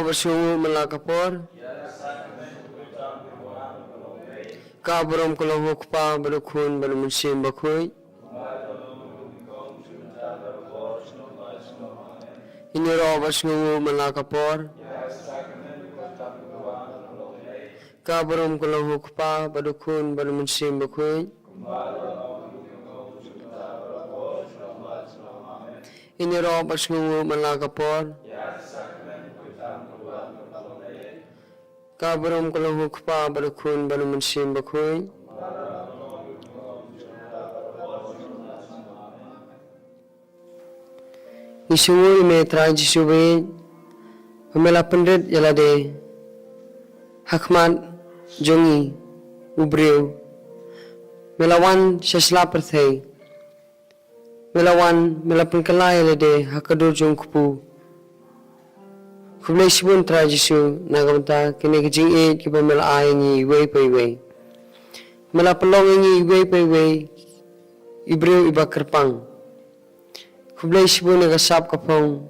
Bersungu melakapor kabrom kalau hukpa berukun bermusim bakui ini roh bersungu melakapor kabrom kalau hukpa berukun bermusim bakui ini roh bersungu melakapor kabrom kalau hukpa berukun bermusim bakui Isungu ime Trai jisube pemela pendet yalade hakmat jongi ubreu melawan sesla perthai melawan melapan kelai yalade hakadur jong kupu Kumlay sibun Trai jisu nagamta kini kejing e kiba mela ayengi wei pai wei mela pelong ingi wei pai wei ibreu iba kerpang Kumlay sibun nagasap kapong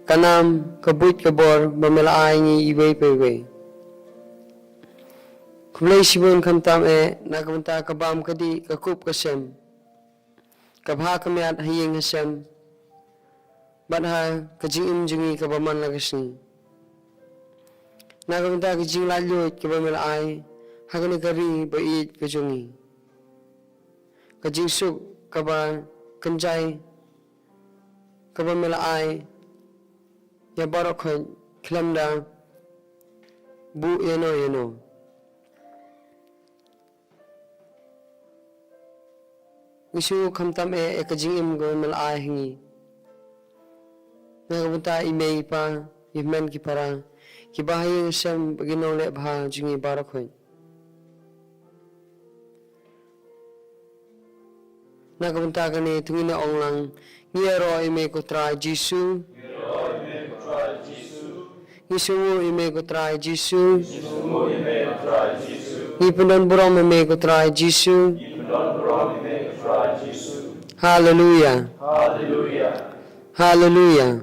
kanam kabut kabor bamela ayengi wei pai wei Kumlay sibun kamtam e nagamta kabam kadi kakup kasem kabha kamiat hayeng hasem Badha kajing jungi kabaman lagasni. Nagamta kajing lalyot kabamil ay hagani kari bait kajungi. Kajing suk kaba kanjay kabamil ay yabarok kilamda bu yano. Isu kamtam kajing kabamil ay hingi. Nagapunta imay pa iman ki para ki bahay siyam ginole bha jungi barak hoy Nagapunta kani tungina onglang ngiyaro imay ko Trai jisu Isumu imay ko Trai jisu Ipundon burom imay ko Trai jisu Hallelujah Hallelujah.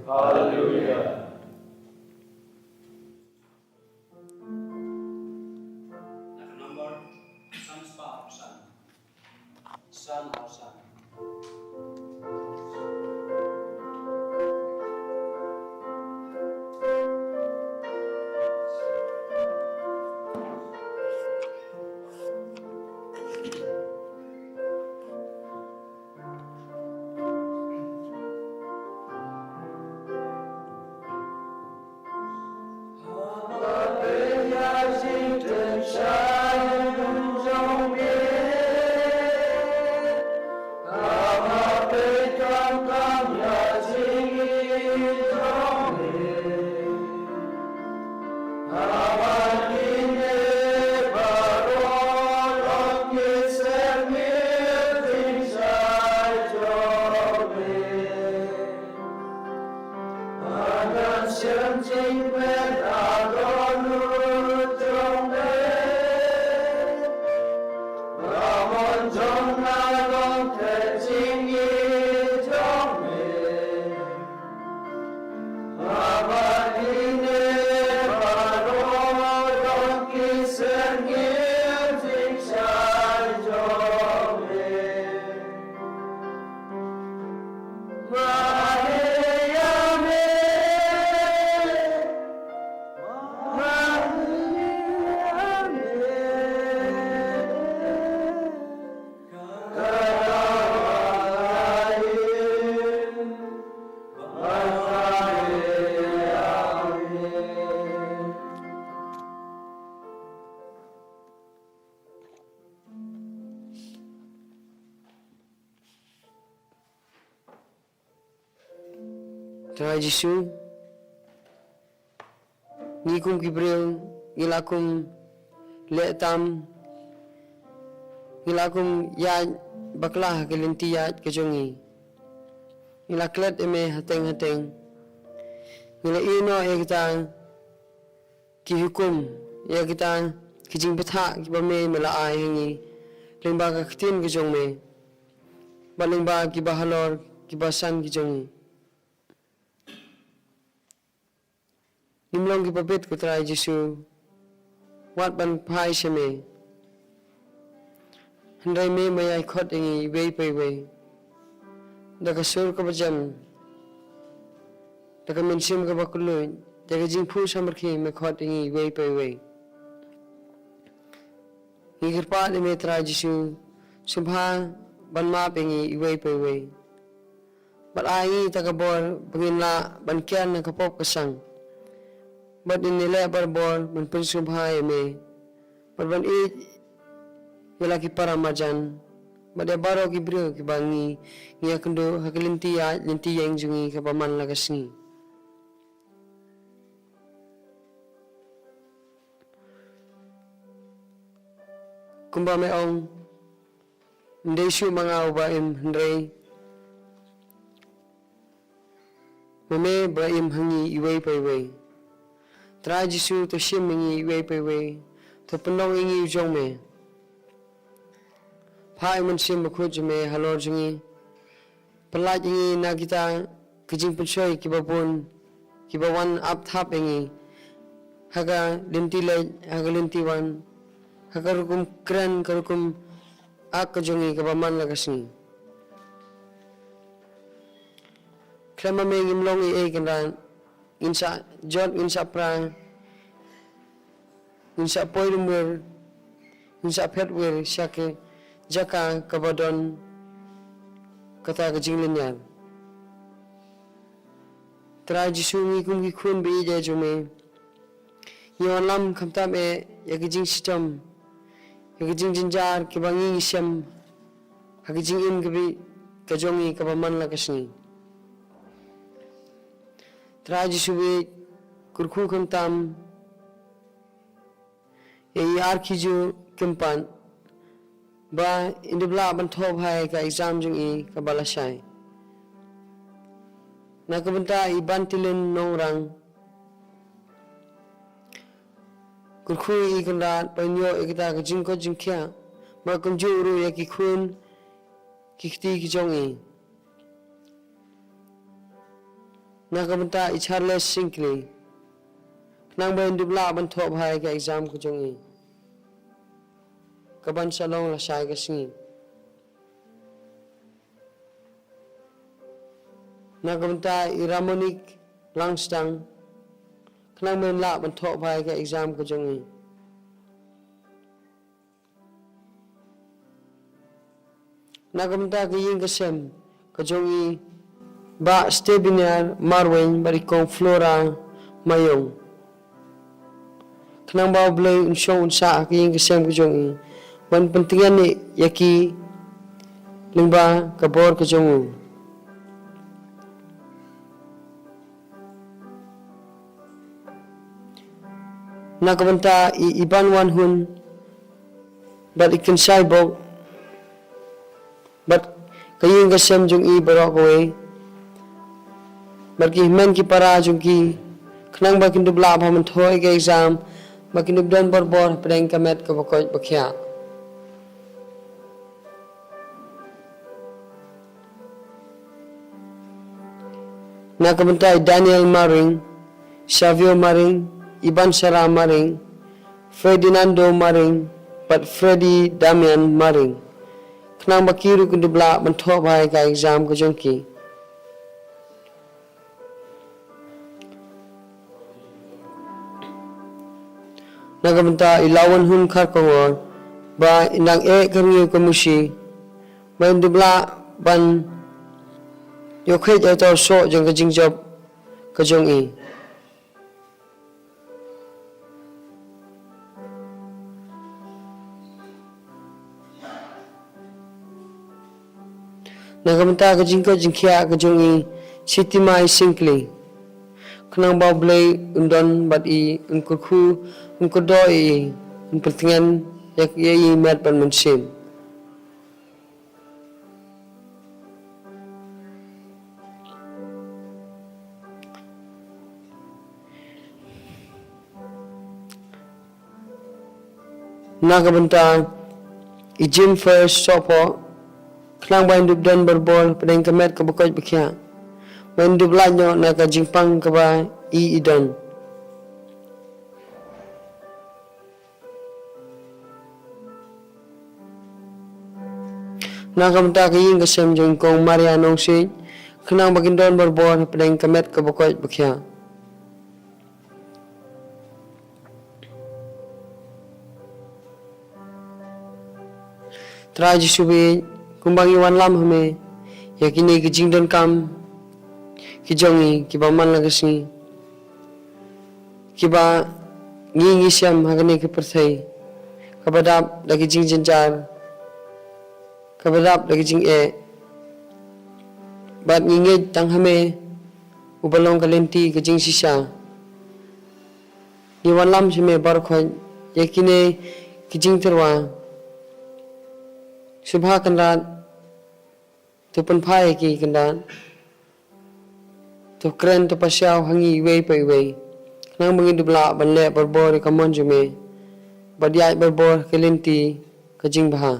Trai Jisu, ngikum kibril, ngilakum letam, ngilakum ya baklah kelentiyat kejongi, ngilaklet eme hateng, ngila ino ya kita kihukum, ya kita kijing betha kibame melaai hengi, lembaga ketin kejong me, balengba kibahalor kibasan kejongi. Nimlong kipapit ko Trai Jisu, wat ban pai shame. Handai me mayai khot ingi wei pai wei. Daga sur ka bajam. Daga mensim ka bakulun. Daga jingpu samarki me khot ingi wei pai wei. Ngi kirpa de me Trai Jisu, subha ban map ingi wei pai wei. Bat ai taga bor bangin la ban kian na kapop kasang. But in the labor ball, man pensum hai me. But when it yalaki para majan, but the baro ki brio ki bangi, niya kundo hakalinti yang jungi kapaman lagasni. Kumba me ong, ndeshu mga ubaim hendrei. Mame braim hangi iway pa iway. Trai Jisu to shim ingi wei pai wei to pendong ingi ujong me pai man shim bakhuj me halor jungi pelaj ingi na kita kijing pensoi kibabun kibawan up thap ingi haga linti wan haga rukum kran karukum ak jungi kabaman lagasni klama me ngimlong e kendan insa jot insa prang insa poirumwer insa petwer syake jaka kabadon kata kejinglenyan Trai Jisu ngikum gikhun be je jume yon lam khamtam e yakijing system yakijing jinjar kibangi syam hakijing in gabi kajongi kabaman lakasni Trai Jisu be kurkhu khamtam e yar khiju kimpan ba indibla ban thob hai ka exam jung e ka balasai nakabanta iban tilin nongrang kurkhu i kanda panyo ekta ka jingko jingkya ma kumju uru ya ki khun kikti ki jong e nakamta icharles singkli nang ben dubla ban thop hai ka exam ko jongi kaban salong la sai ka singi nakamta iramonik langstang nang ben la ban thop hai ka exam ko jongi nakamta ka yin ka sem ka jongi ba stebinar marwen barikong flora mayong nang ba blay unsong unsa ka yin ka sem ka jongi ban pentingan ni yaki lingba kabor ka jongu nakamta iban wan hun but ikan sai bok but kayin ka sem jong I barok away but ki men ki para jong ki khnang ba kin dubla ba man thoi ka exam ba kin dubdan bor bor preng ka met ka bakoj bakhya nakamta Daniel Maring Savio Maring Iban Sara Maring Ferdinando Maring but Freddy Damian Maring khnang bakiru kun dubla ban tho bai ka exam ko jongki nagamta ilawan hun khar ko ba inang e kami ko musi ban dubla ban yokhe ja to so jong ka jingjob ka jong I nagamta ka jingko jingkhya ka jong I sitimai singkli khnang ba blay undon bat I unkukhu unkodo I unpertingan yak I mat ban munsim nagamta I gym first sopo khnang ba indub dan berbol pedang kamet ka bakoj bakhya ba indub lanyo na ka jingpang ka ba I idon nagamta ka yin ka sem jong kong Marianong si khnang ba kindon berbol pedang kamet ka bakoj bakhya Trai jisubi kumbang iwan lam hame yakini ki jingdon kam ki jongi ki ba man lagasi ki ba ngi siam hagane ki perthai kabadap lagi jing jenjar kabadap lagi jing e bat ngi tang hame ubalong kalenti ki jing sisa iwan lam sime bar khoi yakine ki jing terwa subha kandan tu penphai ki kandan tu kren tu pasyao hangi wei pai wei nang mengi dubla banle berbor ka monjume badiai berbor kelenti ka jing bha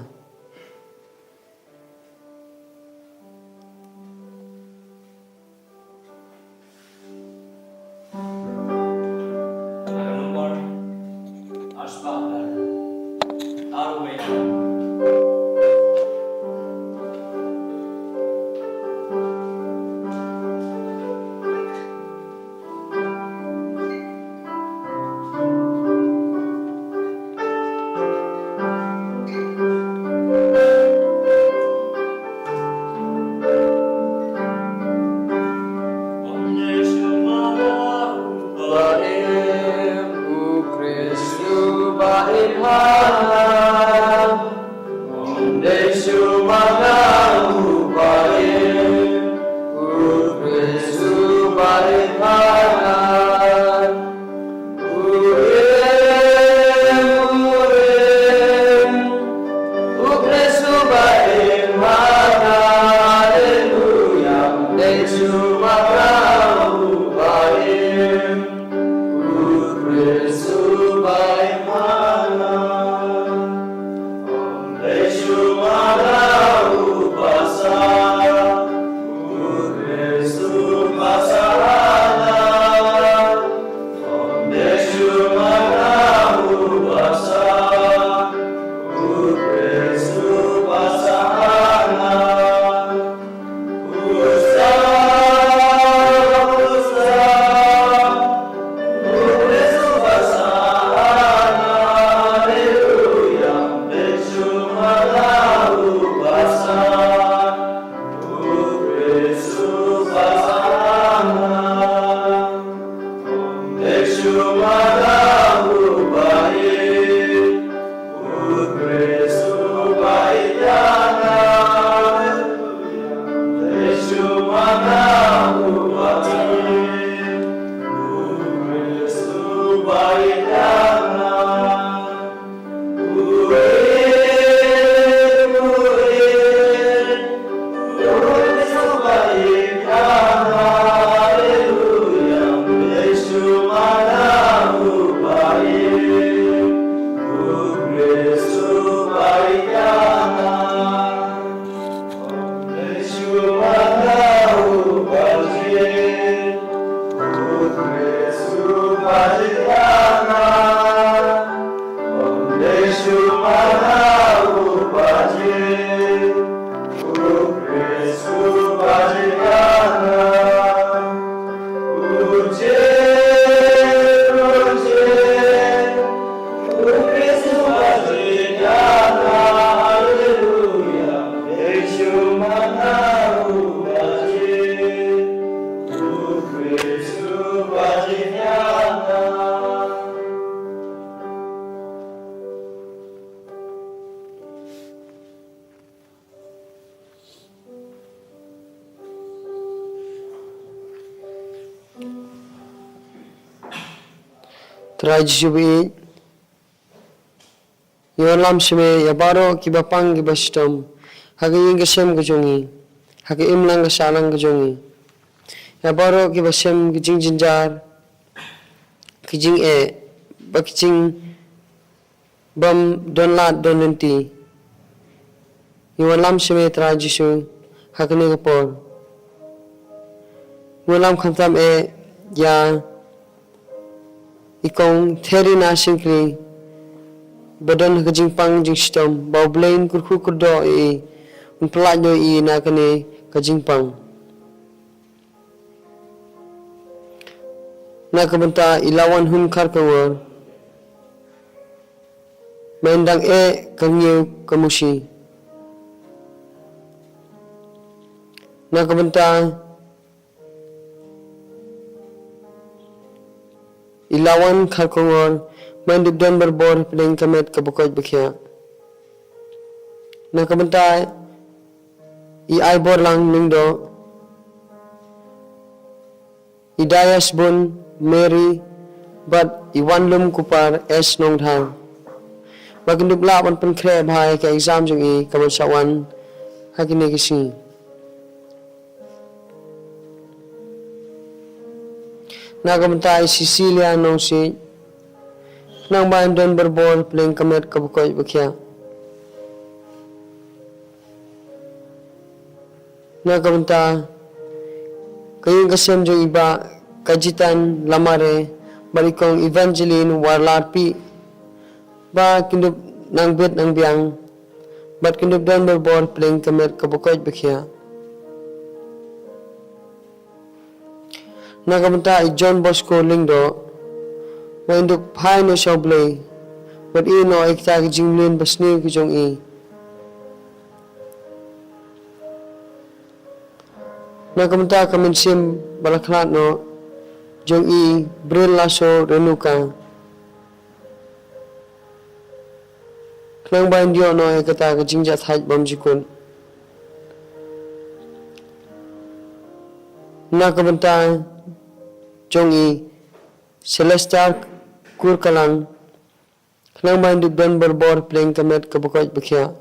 Trai jubi Yon lam shime yabaro ki bapang ki bastom hagi ing gasem gajongi hagi imlang gasalang gajongi yabaro ki basem ki jing jinjar ki jing bakijing bam don lat don nanti yon lam shime trai jisu hagi ni gapor yon lam khamtam ya ikong theri na singkli badan hajing pang jing stom bau blain kurku kurdo un pelaj do na kane kajing pang na kabenta ilawan hun khar kawar mendang kanyu kamushi na kabenta ilawan khar kawar Mandip dan berbor peling kamet kabukoj bekhya. Na kabenta ai bor lang ningdo. Idayas bun Mary but iwan lum kupar es nong thang. Bagindup la ban pen kre bhai ka exam jung kaman sawan hakine kisi. Na kabenta Cecilia nong si nang bayan don berbor peling kamet kabukoj bekhya. Na kabenta kayong kasem jong iba kajitan lamare balikong Evangeline warlarpi ba kindup nang bet nang biang bat kindup don berbor peling kamet kabukoj bekhya. Na kabenta John Bosco lingdo Manduk phai no shoblay but no ekta jinglin basni ki jong na kamta kaminsim balaklat no jong bril laso renuka klang bain dio no ekta jingjat haj bam jikun na kamta jong Celestar kur kalang klang main duk don berbor peling kamet kabukoj bekhya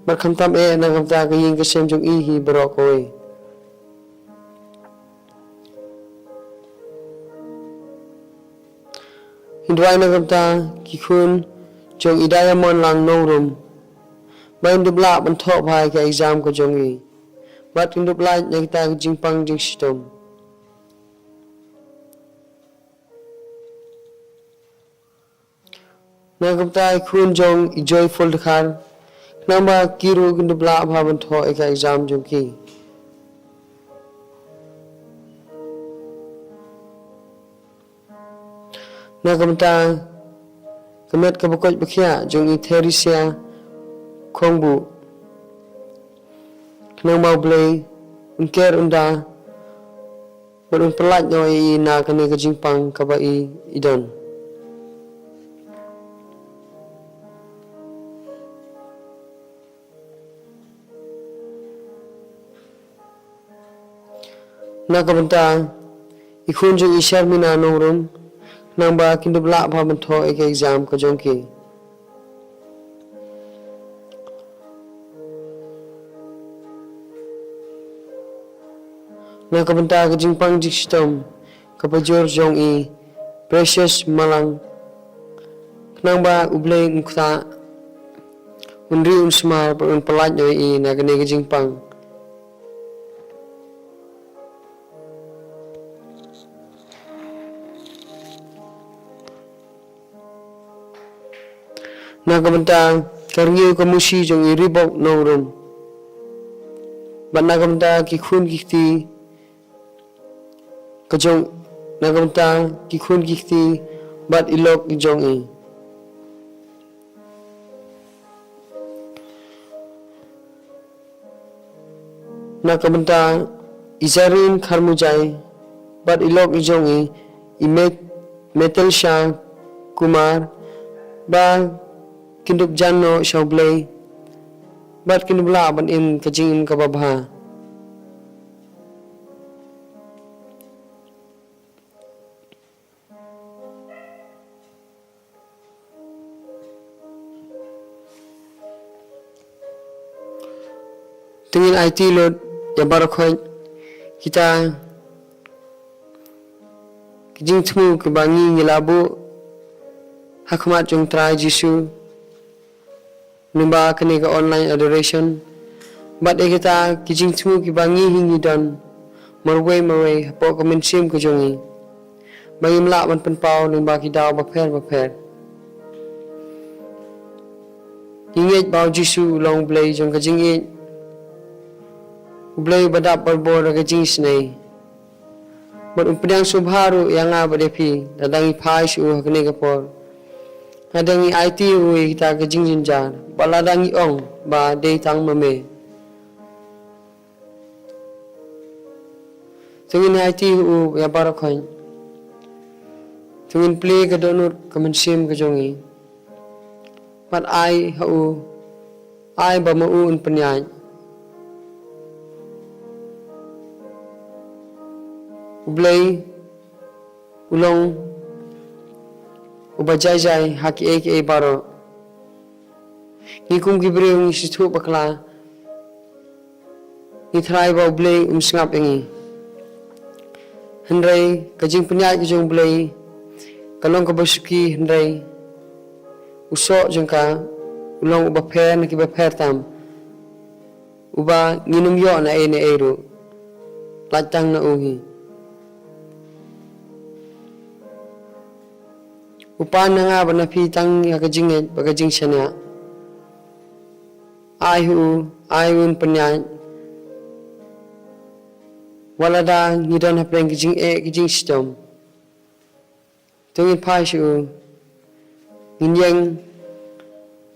barkhamtam na kamta kaying kasem jong hi barokoi hindwai na kamta kikhun jong idaya mon lang nongrum main dubla ban thok bhai ka exam ko jong bat kindup lai nyakita jingpang jing stom na kapta khun jong joyful khar namba kiru kindup la bhavan tho eka exam jong ki na kapta kamet kabukoj bekhya jong Theresia khongbu nang mau blay unker unda berun pelaj no na kane ka jingpang ka ba idon na kabenta ikhun jong ishar mina nongrum nang ba kindubla bha ban tho ek exam ka jongki na kabenta ka jingpang jikstom kapajor jong precious malang nang ba ublay ngkta unri unsmar un pelaj no na kane ka jingpang na kabenta karngiu kamusi jong ribok nongrum ban na kabenta ki khun kikti kajong nagamta kikhun kikti bat ilok jong nakamenta izarin kharmujai bat ilok jong metal sha kumar ba kindup janno shaublay bat kinubla ban in kajing kababha Tengin IT lot ya barakhoy kita kijing tmu ke bangi ngilabu hakmat jong Trai Jisu numba kene ke online adoration bat kita kijing tmu ke bangi hingi dan marway hapo komensim ke jongi bangi mla ban penpau numba ki daw bapher ingej bau Jisu long blay jong kijing e blay badap barbor ke kijing snei But umpiang subharu yang apa depi dadangi pais hakne kapor dadangi IT kita ke jingjinjar baladangi ong ba dei tang mame tungin IT ya barakhoy tungin play ke donor kemensim ke jongi pat ai ai ba mau un penyai Ublay ulong ubajai haki eke baro ni kum gibre ni situ bakla ni Trai ba ublay sngap engi hendrai kajing penyai ke jong ublay kalong ka basuki hendrai usok jengka ulong uba pher ki ba pher tam uba nginum yo na ene eru latang na uhi upan nga ba na pitang yakajinget bagajing siya ayun penyan wala da ngidan hapeng kijing sistem tungin pasu nginyang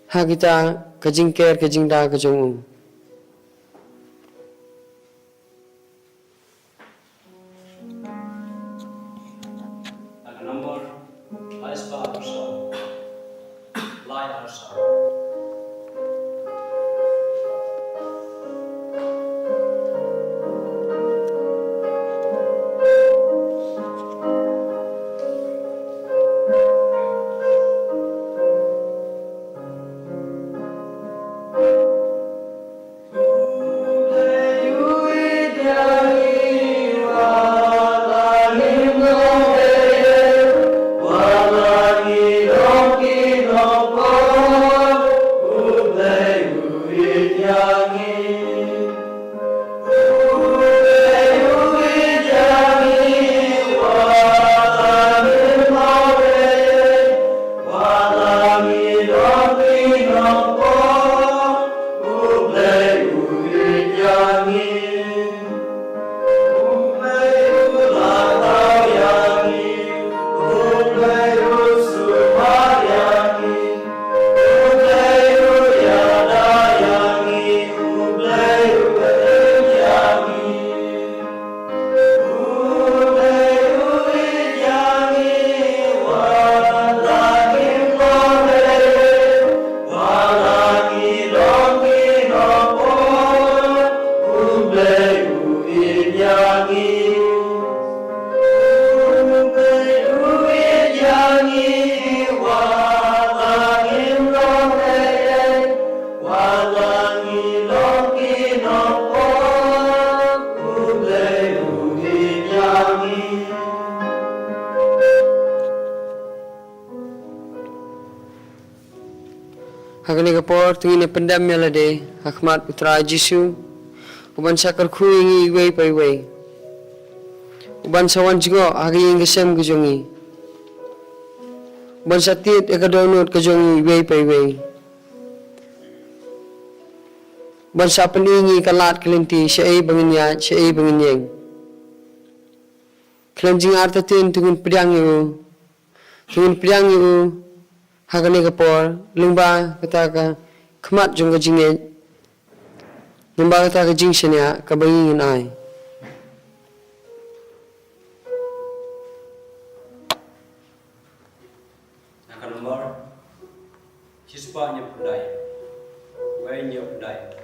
ha kita kajing ker kajing da kajong Hakani kapor tungin pendam melade hakmat Trai Jisu uban sakar kuingi wei pai wei uban sawan jingo hagi ngesem kejongi uban satit ekadonot kejongi wei pai wei uban sapeningi kalat kelinti syai banginya syai banginyeng kelanjing artatin tungin pedang yu hakani kapor lungba kata ka khmat jong jinge lungba kata ka jing senya ka bangin ai akan nomor siswanya pundai wainya pundai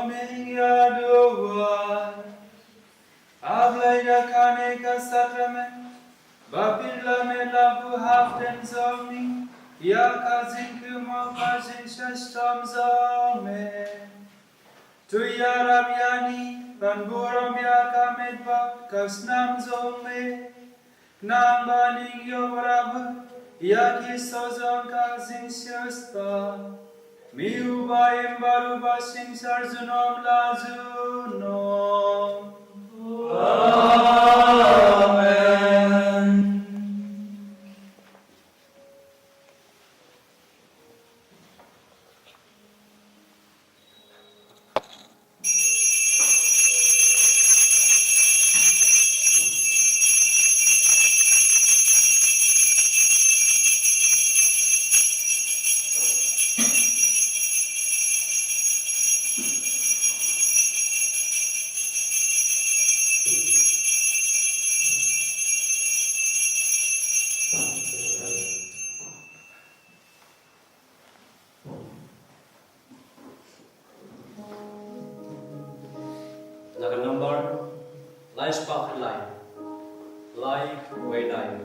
Doming Yaduwa Ablaida Kaneka Satrame Bapilla me labu haften zomi Yakazin kumokazin shashtam zome Tuyarab yani Banburam yakamedba Kasnam zome Nambaning yobrab Yaki sozon kazin shaspa Miubayim baruba simsar zunom lazunom Amen. Like a number, lie spark line, lie way line.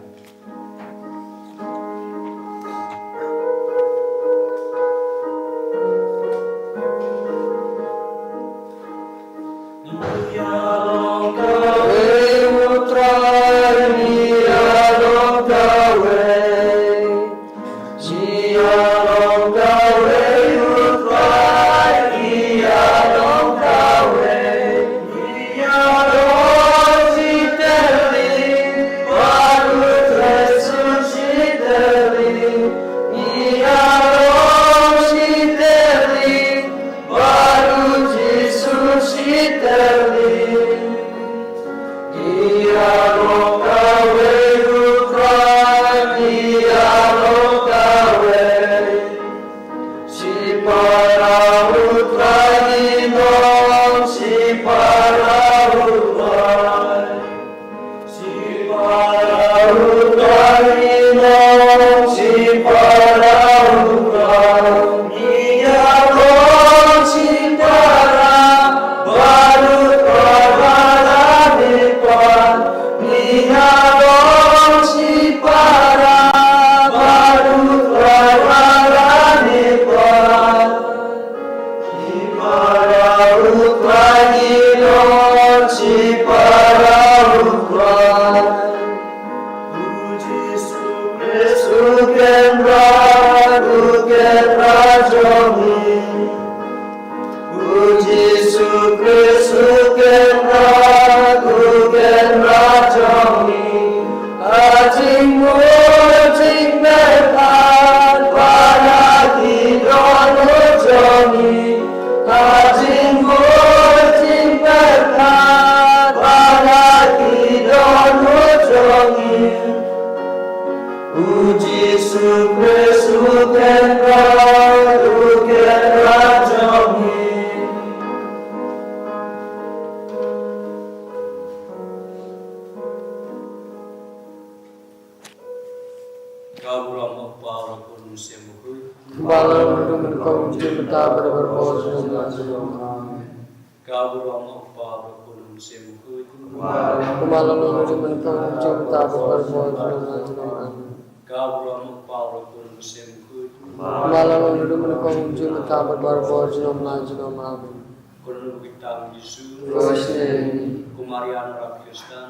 Kumarian Rakyustan,